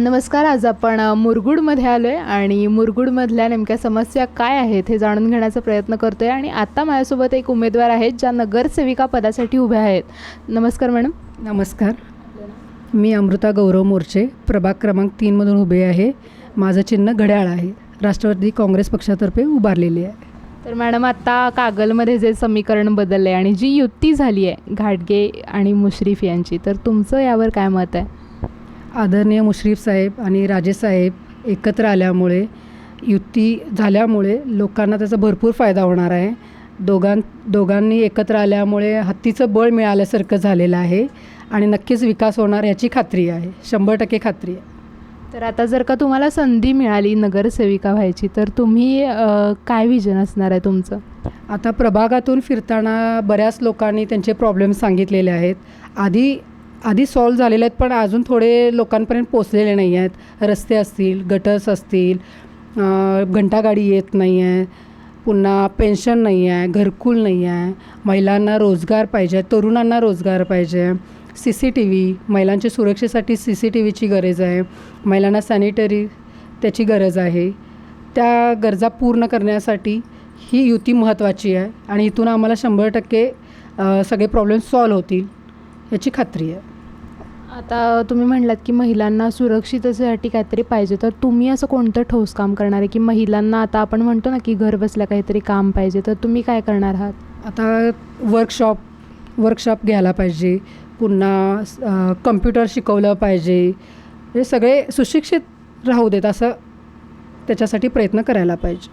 नमस्कार. आज आपण मुरगुडमध्ये आलो आहे आणि मुरगुडमधल्या नेमक्या समस्या काय आहेत हे जाणून घेण्याचा प्रयत्न करतो आहे. आणि आत्ता माझ्यासोबत एक उमेदवार आहेत ज्या नगरसेविका पदासाठी उभ्या आहेत. नमस्कार मॅडम. नमस्कार. मी अमृता गौरव मोर्चे, प्रभाग क्रमांक 3मधून उभे आहे. माझं चिन्ह घड्याळ आहे. राष्ट्रवादी काँग्रेस पक्षातर्फे उभारलेली आहे. तर मॅडम, आत्ता कागलमध्ये जे समीकरण बदललं आहे आणि जी युती झाली आहे घाटगे आणि मुश्रीफ यांची, तर तुमचं यावर काय मत आहे? आदरणीय मुश्रीफ साहेब आणि राजे साहेब एकत्र आल्यामुळे, युती झाल्यामुळे लोकांना त्याचा भरपूर फायदा होणार आहे. दोघांनी एकत्र आल्यामुळे हत्तीचं बळ मिळाल्यासारखं झालेलं आहे आणि नक्कीच विकास होणार याची खात्री आहे, 100% खात्री आहे. तर आता जर का तुम्हाला संधी मिळाली नगरसेविका व्हायची, तर तुम्ही काय विजन असणार आहे तुमचं? आता प्रभागातून फिरताना बऱ्याच लोकांनी त्यांचे प्रॉब्लेम सांगितलेले आहेत. आधी सॉल्व झालेले आहेत, पण अजून थोडे लोकांपर्यंत पोचलेले नाही आहेत. रस्ते असतील, गटर्स असतील, घंटागाडी येत नाही आहे, पुन्हा पेन्शन नाही आहे, घरकुल नाही आहे, महिलांना रोजगार पाहिजे, तरुणांना रोजगार पाहिजे, CCTV, महिलांच्या सुरक्षेसाठी CCTVची गरज आहे, महिलांना सॅनिटरी त्याची गरज आहे. त्या गरजा पूर्ण करण्यासाठी ही युती महत्त्वाची आहे आणि इथून आम्हाला 100% सगळे प्रॉब्लेम सॉल्व होतील याची खात्री आहे. आता तुम्ही म्हणालात की महिलांना सुरक्षिततेसाठी काहीतरी पाहिजे, तर तुम्ही असं कोणतं ठोस काम करणार आहे की महिलांना, आता आपण म्हणतो ना की घर बसल्या काहीतरी काम पाहिजे, तर तुम्ही काय करणार आहात? आता वर्कशॉप घ्यायला पाहिजे, पुन्हा कम्प्युटर शिकवलं पाहिजे, हे सगळे सुशिक्षित राहू देत असं त्याच्यासाठी प्रयत्न करायला पाहिजे.